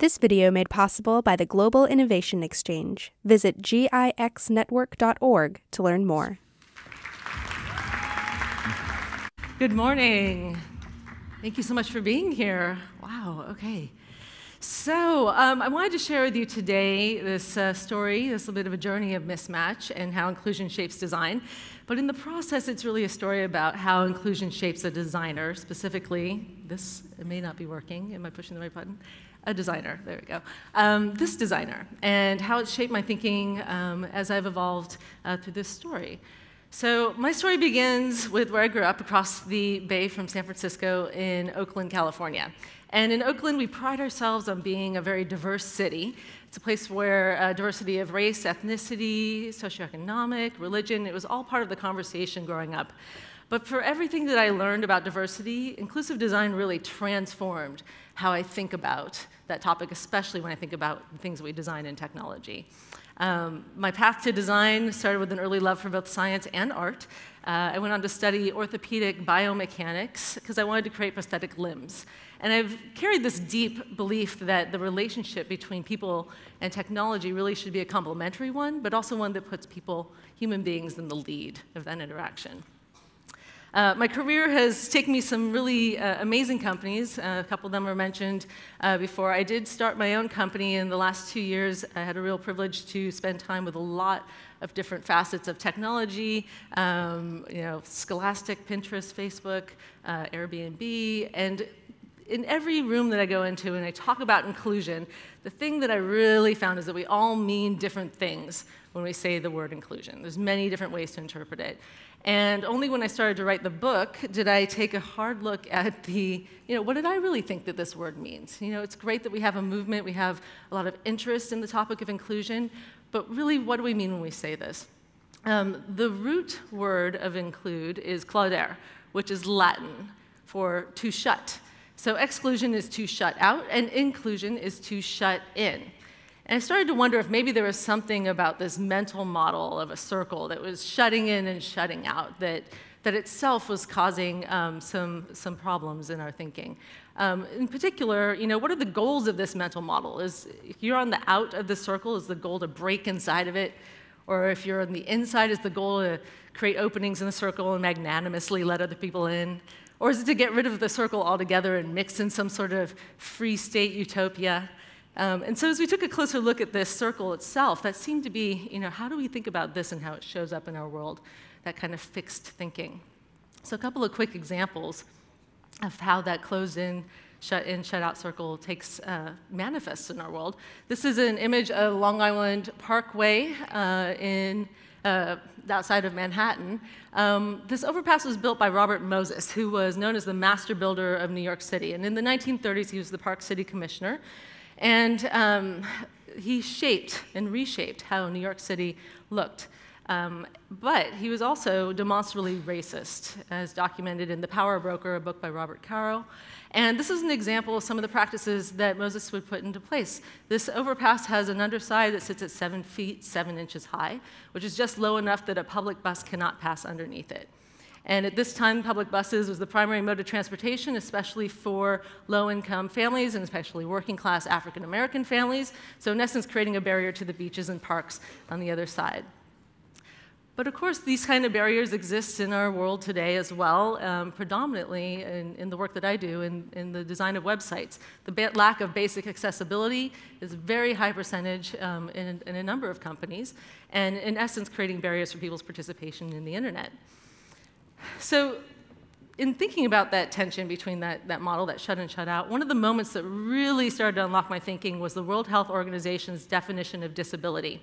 This video made possible by the Global Innovation Exchange. Visit gixnetwork.org to learn more. Good morning. Thank you so much for being here. Wow, okay. So I wanted to share with you today this story, this little bit of a journey of Mismatch and how inclusion shapes design. But in the process, it's really a story about how inclusion shapes a designer, specifically, it may not be working. Am I pushing the right button? A designer, there we go. This designer, and how it shaped my thinking as I've evolved through this story. So my story begins with where I grew up across the bay from San Francisco in Oakland, California. And in Oakland, we pride ourselves on being a very diverse city. It's a place where diversity of race, ethnicity, socioeconomic, religion, it was all part of the conversation growing up. But for everything that I learned about diversity, inclusive design really transformed how I think about that topic, especially when I think about the things that we design in technology. My path to design started with an early love for both science and art. I went on to study orthopedic biomechanics because I wanted to create prosthetic limbs. And I've carried this deep belief that the relationship between people and technology really should be a complementary one, but also one that puts people, human beings, in the lead of that interaction. My career has taken me some really amazing companies. A couple of them were mentioned before. I did start my own company in the last 2 years. I had a real privilege to spend time with a lot of different facets of technology, Scholastic, Pinterest, Facebook, Airbnb, and in every room that I go into and I talk about inclusion, the thing that I really found is that we all mean different things when we say the word inclusion. There's many different ways to interpret it. And only when I started to write the book did I take a hard look at what did I really think that this word means? It's great that we have a movement, we have a lot of interest in the topic of inclusion, but really, what do we mean when we say this? The root word of include is claudere, which is Latin for to shut. So exclusion is to shut out, and inclusion is to shut in. And I started to wonder if maybe there was something about this mental model of a circle that was shutting in and shutting out that itself was causing some problems in our thinking. In particular, what are the goals of this mental model? If you're on the out of the circle, is the goal to break inside of it? Or if you're on the inside, is the goal to create openings in the circle and magnanimously let other people in? Or is it to get rid of the circle altogether and mix in some sort of free state utopia? And so as we took a closer look at this circle itself, that seemed to be, how do we think about this and how it shows up in our world, that kind of fixed thinking. So a couple of quick examples of how that closed-in, shut-out circle manifests in our world. This is an image of Long Island Parkway outside of Manhattan. This overpass was built by Robert Moses, who was known as the master builder of New York City. And in the 1930s, he was the Park City Commissioner. And he shaped and reshaped how New York City looked. But he was also demonstrably racist, as documented in The Power Broker, a book by Robert Caro. And this is an example of some of the practices that Moses would put into place. This overpass has an underside that sits at 7 feet, 7 inches high, which is just low enough that a public bus cannot pass underneath it. And at this time, public buses was the primary mode of transportation, especially for low-income families and especially working-class African-American families. So in essence, creating a barrier to the beaches and parks on the other side. But of course, these kind of barriers exist in our world today as well, predominantly in the work that I do in the design of websites. The lack of basic accessibility is a very high percentage in a number of companies, and in essence, creating barriers for people's participation in the internet. So in thinking about that tension between that model, that shut in, shut out, one of the moments that really started to unlock my thinking was the World Health Organization's definition of disability,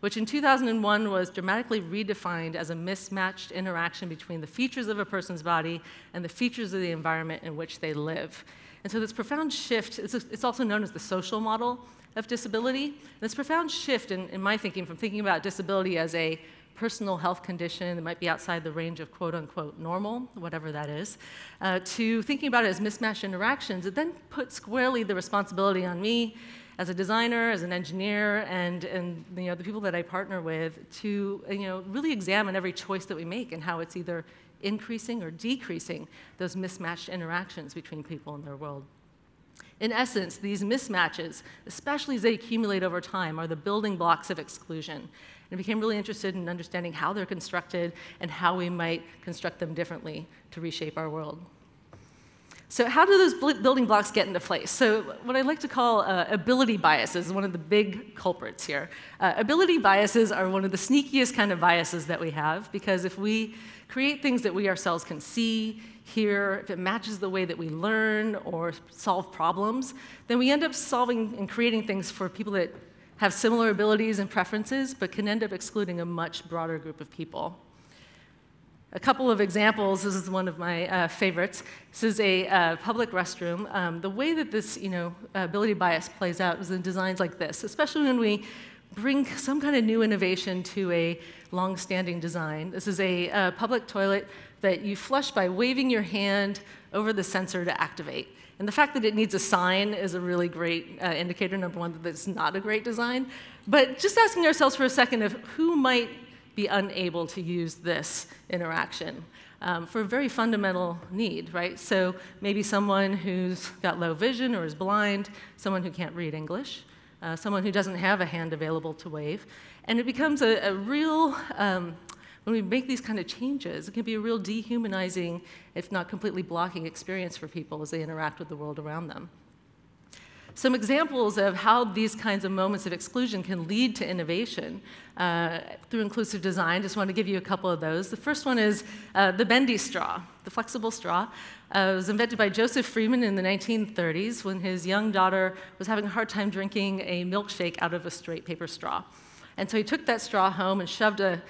which in 2001 was dramatically redefined as a mismatched interaction between the features of a person's body and the features of the environment in which they live. And so this profound shift, it's also known as the social model of disability. This profound shift in my thinking from thinking about disability as a personal health condition that might be outside the range of quote-unquote normal, whatever that is, to thinking about it as mismatched interactions, it then put squarely the responsibility on me as a designer, as an engineer, and the people that I partner with to really examine every choice that we make and how it's either increasing or decreasing those mismatched interactions between people in their world. In essence, these mismatches, especially as they accumulate over time, are the building blocks of exclusion. And I became really interested in understanding how they're constructed and how we might construct them differently to reshape our world. So how do those building blocks get into place? So what I like to call ability biases is one of the big culprits here. Ability biases are one of the sneakiest kind of biases that we have, because if we create things that we ourselves can see, hear, if it matches the way that we learn or solve problems, then we end up solving and creating things for people that have similar abilities and preferences, but can end up excluding a much broader group of people. A couple of examples. This is one of my favorites. This is a public restroom. The way that this ability bias plays out is in designs like this, especially when we bring some kind of new innovation to a long-standing design. This is a public toilet that you flush by waving your hand over the sensor to activate. And the fact that it needs a sign is a really great indicator, number one, that it's not a great design. But just asking ourselves for a second of who might be unable to use this interaction for a very fundamental need, right? So maybe someone who's got low vision or is blind, someone who can't read English, someone who doesn't have a hand available to wave. And it becomes a real, when we make these kind of changes, it can be a real dehumanizing, if not completely blocking experience for people as they interact with the world around them. Some examples of how these kinds of moments of exclusion can lead to innovation through inclusive design. Just want to give you a couple of those. The first one is the bendy straw, the flexible straw. It was invented by Joseph Freeman in the 1930s when his young daughter was having a hard time drinking a milkshake out of a straight paper straw. And so he took that straw home and shoved a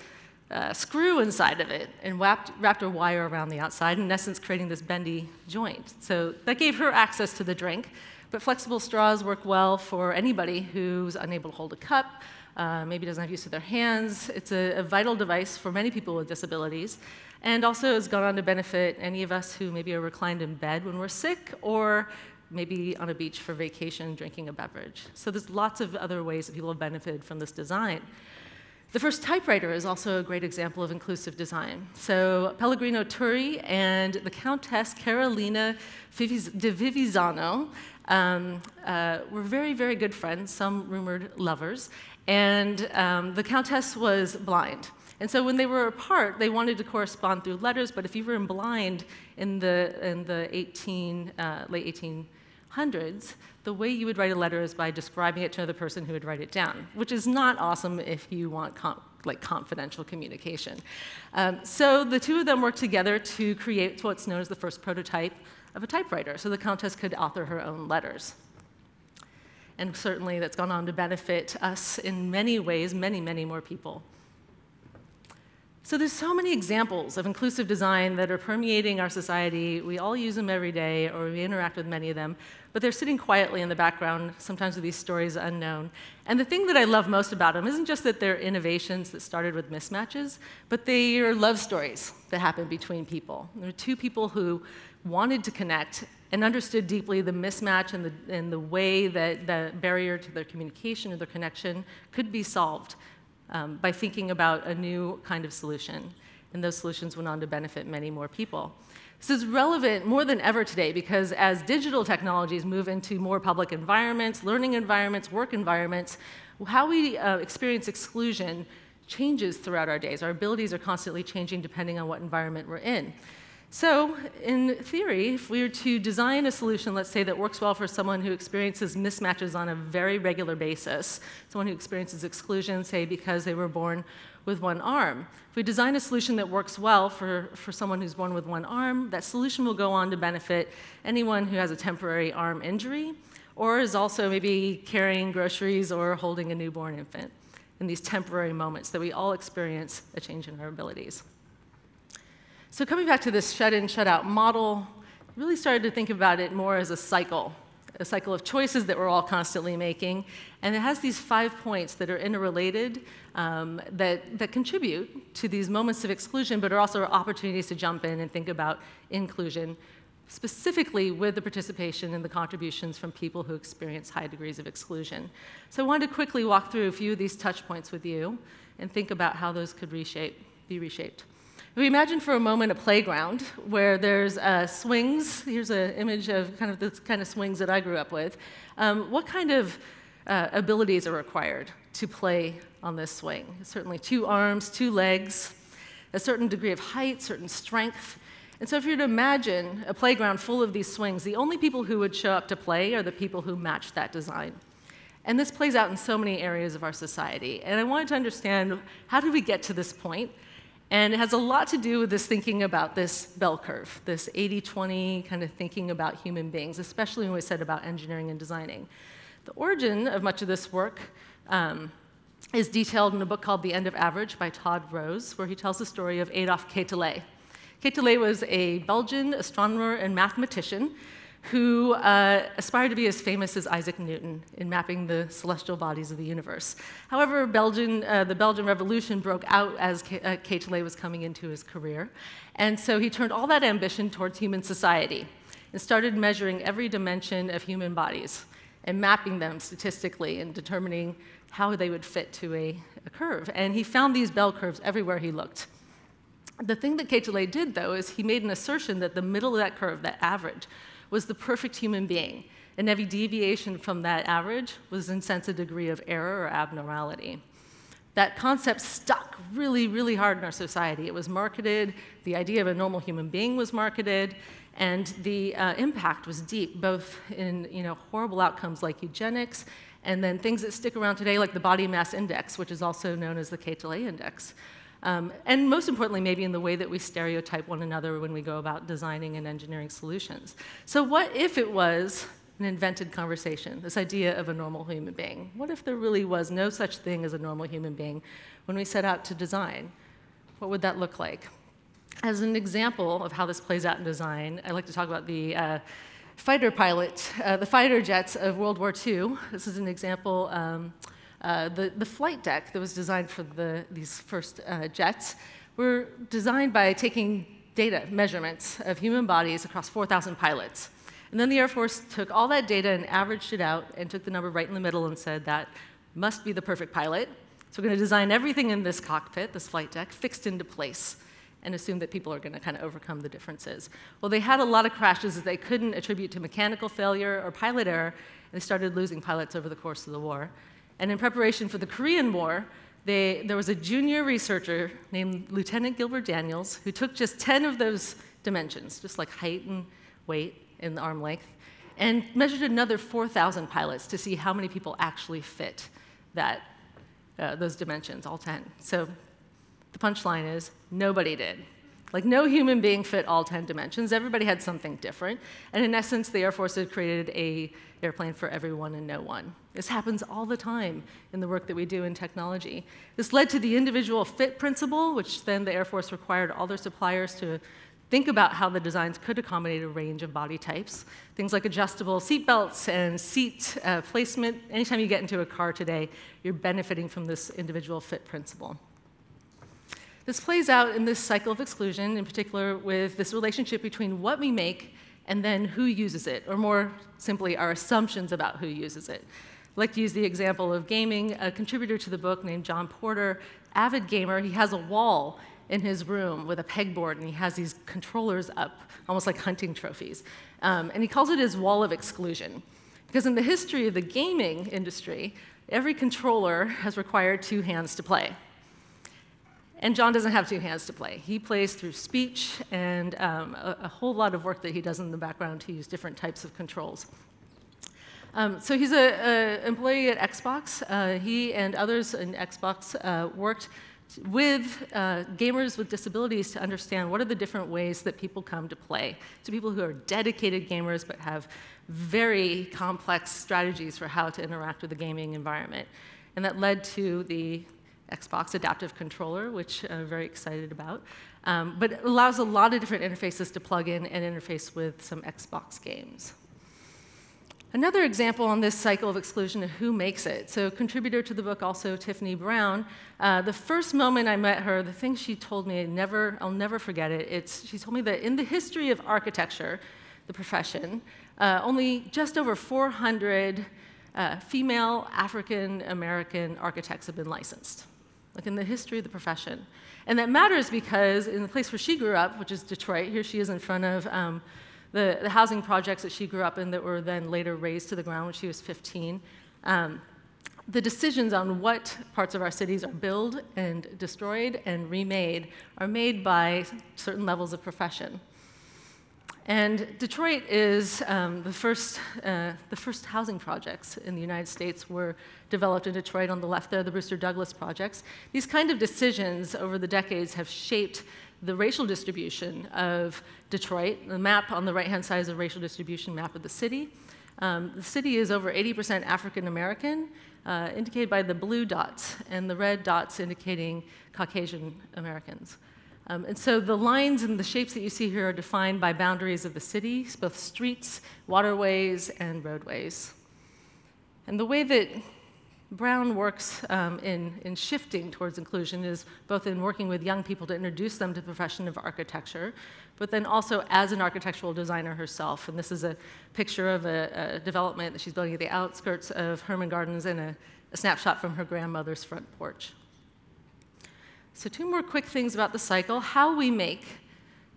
screw inside of it and wrapped a wire around the outside, in essence creating this bendy joint. So that gave her access to the drink. But flexible straws work well for anybody who's unable to hold a cup, maybe doesn't have use of their hands. It's a vital device for many people with disabilities, and also has gone on to benefit any of us who maybe are reclined in bed when we're sick, or maybe on a beach for vacation drinking a beverage. So there's lots of other ways that people have benefited from this design. The first typewriter is also a great example of inclusive design. So Pellegrino Turri and the Countess Carolina di Vivizano were very, very good friends, some rumored lovers, and the Countess was blind. And so when they were apart, they wanted to correspond through letters, but if you were blind in the late 1800s, the way you would write a letter is by describing it to another person who would write it down, which is not awesome if you want confidential communication. So the two of them worked together to create what's known as the first prototype of a typewriter, so the Countess could author her own letters. And certainly that's gone on to benefit us in many ways, many, many more people. So there's so many examples of inclusive design that are permeating our society. We all use them every day, or we interact with many of them, but they're sitting quietly in the background, sometimes with these stories unknown. And the thing that I love most about them isn't just that they're innovations that started with mismatches, but they are love stories that happen between people. There are two people who wanted to connect and understood deeply the mismatch and the way that the barrier to their communication or their connection could be solved by thinking about a new kind of solution. And those solutions went on to benefit many more people. This is relevant more than ever today because as digital technologies move into more public environments, learning environments, work environments, how we experience exclusion changes throughout our days. Our abilities are constantly changing depending on what environment we're in. So in theory, if we were to design a solution, let's say, that works well for someone who experiences mismatches on a very regular basis, someone who experiences exclusion, say, because they were born with one arm. If we design a solution that works well for someone who's born with one arm, that solution will go on to benefit anyone who has a temporary arm injury or is also maybe carrying groceries or holding a newborn infant in these temporary moments that we all experience a change in our abilities. So coming back to this shut-in, shut-out model, really started to think about it more as a cycle of choices that we're all constantly making. And it has these 5 points that are interrelated that contribute to these moments of exclusion, but are also opportunities to jump in and think about inclusion, specifically with the participation and the contributions from people who experience high degrees of exclusion. So I wanted to quickly walk through a few of these touch points with you and think about how those could be reshaped. We imagine for a moment a playground where there's swings. Here's an image of kind of the kind of swings that I grew up with. What kind of abilities are required to play on this swing? Certainly 2 arms, 2 legs, a certain degree of height, certain strength. And so if you were to imagine a playground full of these swings, the only people who would show up to play are the people who match that design. And this plays out in so many areas of our society. And I wanted to understand, how did we get to this point? And it has a lot to do with this thinking about this bell curve, this 80-20 kind of thinking about human beings, especially when we said about engineering and designing. The origin of much of this work is detailed in a book called The End of Average by Todd Rose, where he tells the story of Adolphe Quetelet. Quetelet was a Belgian astronomer and mathematician who aspired to be as famous as Isaac Newton in mapping the celestial bodies of the universe. However, the Belgian Revolution broke out as Quetelet was coming into his career, and so he turned all that ambition towards human society and started measuring every dimension of human bodies and mapping them statistically and determining how they would fit to a curve. And he found these bell curves everywhere he looked. The thing that Quetelet did, though, is he made an assertion that the middle of that curve, that average, was the perfect human being, and every deviation from that average was in sense a degree of error or abnormality. That concept stuck really, really hard in our society. It was marketed, the idea of a normal human being was marketed, and the impact was deep, both in horrible outcomes like eugenics, and then things that stick around today like the body mass index, which is also known as the Quetelet index. And most importantly, maybe in the way that we stereotype one another when we go about designing and engineering solutions. So what if it was an invented conversation, this idea of a normal human being? What if there really was no such thing as a normal human being when we set out to design? What would that look like? As an example of how this plays out in design, I like to talk about the fighter pilot, the fighter jets of World War II. This is an example. The flight deck that was designed for these first jets were designed by taking data, measurements of human bodies across 4,000 pilots. And then the Air Force took all that data and averaged it out and took the number right in the middle and said that must be the perfect pilot. So we're going to design everything in this cockpit, this flight deck, fixed into place and assume that people are going to kind of overcome the differences. Well, they had a lot of crashes that they couldn't attribute to mechanical failure or pilot error, and they started losing pilots over the course of the war. And in preparation for the Korean War, there was a junior researcher named Lieutenant Gilbert Daniels who took just 10 of those dimensions, just like height and weight and arm length, and measured another 4,000 pilots to see how many people actually fit those dimensions, all 10. So the punchline is nobody did. Like, no human being fit all 10 dimensions. Everybody had something different. And in essence, the Air Force had created an airplane for everyone and no one. This happens all the time in the work that we do in technology. This led to the individual fit principle, which then the Air Force required all their suppliers to think about how the designs could accommodate a range of body types. Things like adjustable seat belts and seat placement. Anytime you get into a car today, you're benefiting from this individual fit principle. This plays out in this cycle of exclusion, in particular with this relationship between what we make and then who uses it, or more simply, our assumptions about who uses it. I'd like to use the example of gaming. A contributor to the book named John Porter, avid gamer, he has a wall in his room with a pegboard, and he has these controllers up, almost like hunting trophies. And he calls it his wall of exclusion. Because in the history of the gaming industry, every controller has required 2 hands to play. And John doesn't have 2 hands to play. He plays through speech and a whole lot of work that he does in the background to use different types of controls. So he's an employee at Xbox. He and others in Xbox worked with gamers with disabilities to understand what are the different ways that people come to play. So people who are dedicated gamers but have very complex strategies for how to interact with the gaming environment. And that led to the Xbox Adaptive Controller, which I'm very excited about. But it allows a lot of different interfaces to plug in and interface with some Xbox games. Another example on this cycle of exclusion of who makes it. So contributor to the book also, Tiffany Brown. The first moment I met her, the thing she told me, I'll never forget it. She told me that in the history of architecture, the profession, only just over 400 female African-American architects have been licensed. like in the history of the profession. And that matters because in the place where she grew up, which is Detroit, here she is in front of the housing projects that she grew up in that were then later razed to the ground when she was 15. The decisions on what parts of our cities are built and destroyed and remade are made by certain levels of profession. And Detroit is the first housing projects in the United States were developed in Detroit. On the left there, the Brewster Douglas projects. These kind of decisions over the decades have shaped the racial distribution of Detroit. The map on the right-hand side is a racial distribution map of the city. The city is over 80% African American, indicated by the blue dots, and the red dots indicating Caucasian Americans. And so the lines and the shapes that you see here are defined by boundaries of the city, both streets, waterways, and roadways. And the way that Brown works in shifting towards inclusion is both in working with young people to introduce them to the profession of architecture, but then also as an architectural designer herself. And this is a picture of a development that she's building at the outskirts of Hartman Gardens and a snapshot from her grandmother's front porch. So 2 more quick things about the cycle. How we make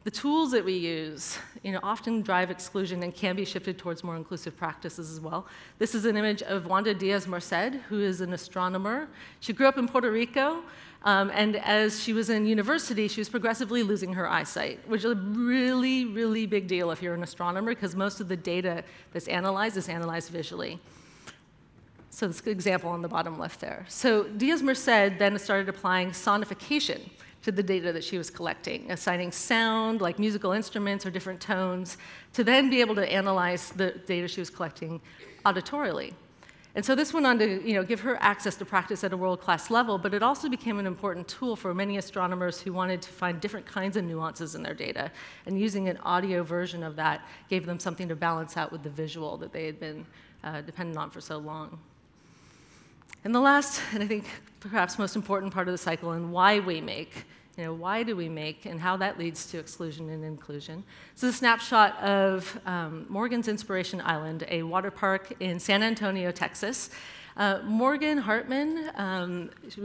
the tools that we use, often drive exclusion and can be shifted towards more inclusive practices as well. This is an image of Wanda Diaz-Merced, who is an astronomer. She grew up in Puerto Rico, and as she was in university, she was progressively losing her eyesight, which is a really, really big deal if you're an astronomer, because most of the data that's analyzed is analyzed visually. So this example on the bottom left there. So Diaz-Merced then started applying sonification to the data that she was collecting, assigning sound, like musical instruments or different tones, to then be able to analyze the data she was collecting auditorially. And so this went on to give her access to practice at a world-class level, but it also became an important tool for many astronomers who wanted to find different kinds of nuances in their data. And using an audio version of that gave them something to balance out with the visual that they had been dependent on for so long. And the last, and I think perhaps most important part of the cycle, and why we make, why do we make, and how that leads to exclusion and inclusion. So, a snapshot of Morgan's Inspiration Island, a water park in San Antonio, Texas. Morgan Hartman,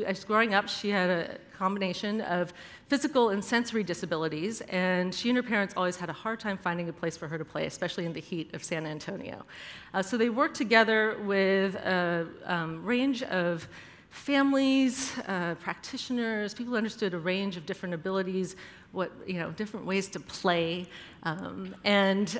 as growing up, she had a combination of physical and sensory disabilities, and she and her parents always had a hard time finding a place for her to play, especially in the heat of San Antonio. So they worked together with a range of families, practitioners, people who understood a range of different abilities, different ways to play, and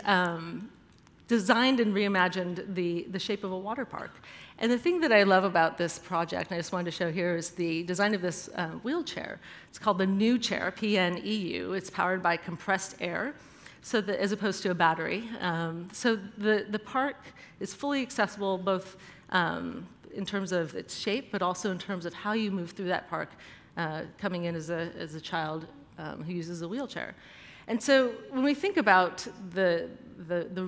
designed and reimagined the shape of a water park. And the thing that I love about this project, and I just wanted to show here, is the design of this wheelchair. It's called the New Chair, PNEU. It's powered by compressed air, so that, as opposed to a battery. So the park is fully accessible both in terms of its shape, but also in terms of how you move through that park, coming in as a child who uses a wheelchair. And so when we think about the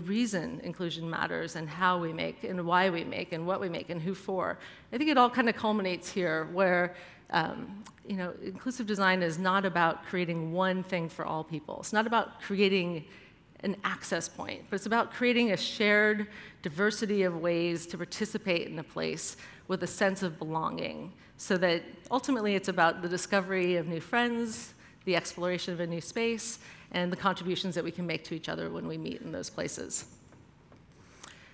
reason inclusion matters and how we make and why we make and what we make and who for, I think it all kind of culminates here where inclusive design is not about creating one thing for all people. It's not about creating an access point, but it's about creating a shared diversity of ways to participate in a place with a sense of belonging, so that ultimately it's about the discovery of new friends, the exploration of a new space, and the contributions that we can make to each other when we meet in those places.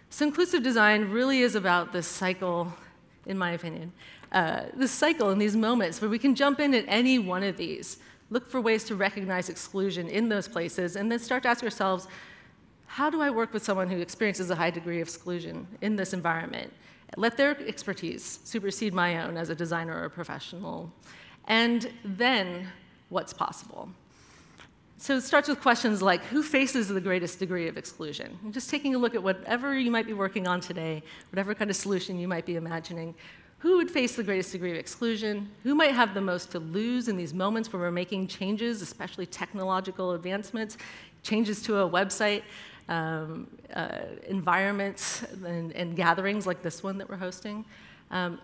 So inclusive design really is about this cycle, in my opinion, this cycle and these moments where we can jump in at any one of these, look for ways to recognize exclusion in those places, and then start to ask ourselves, how do I work with someone who experiences a high degree of exclusion in this environment? Let their expertise supersede my own as a designer or a professional, and then what's possible? So it starts with questions like, who faces the greatest degree of exclusion? And just taking a look at whatever you might be working on today, whatever kind of solution you might be imagining, who would face the greatest degree of exclusion? Who might have the most to lose in these moments where we're making changes, especially technological advancements, changes to a website, environments and gatherings like this one that we're hosting?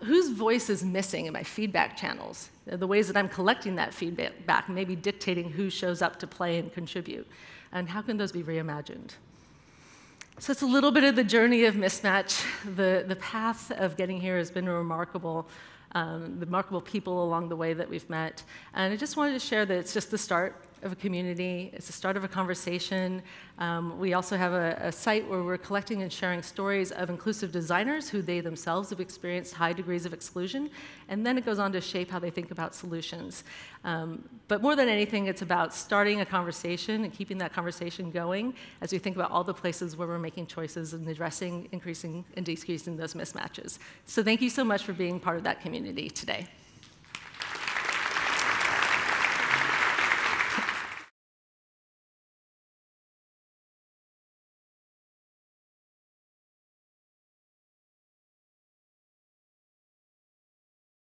Whose voice is missing in my feedback channels? The ways that I'm collecting that feedback, maybe dictating who shows up to play and contribute. And how can those be reimagined? So it's a little bit of the journey of Mismatch. The path of getting here has been remarkable. the remarkable people along the way that we've met. And I just wanted to share that it's just the start of a community. It's the start of a conversation. We also have a site where we're collecting and sharing stories of inclusive designers who they themselves have experienced high degrees of exclusion, and then it goes on to shape how they think about solutions. But more than anything, it's about starting a conversation and keeping that conversation going as we think about all the places where we're making choices and addressing, increasing, and decreasing those mismatches. So thank you so much for being part of that community today.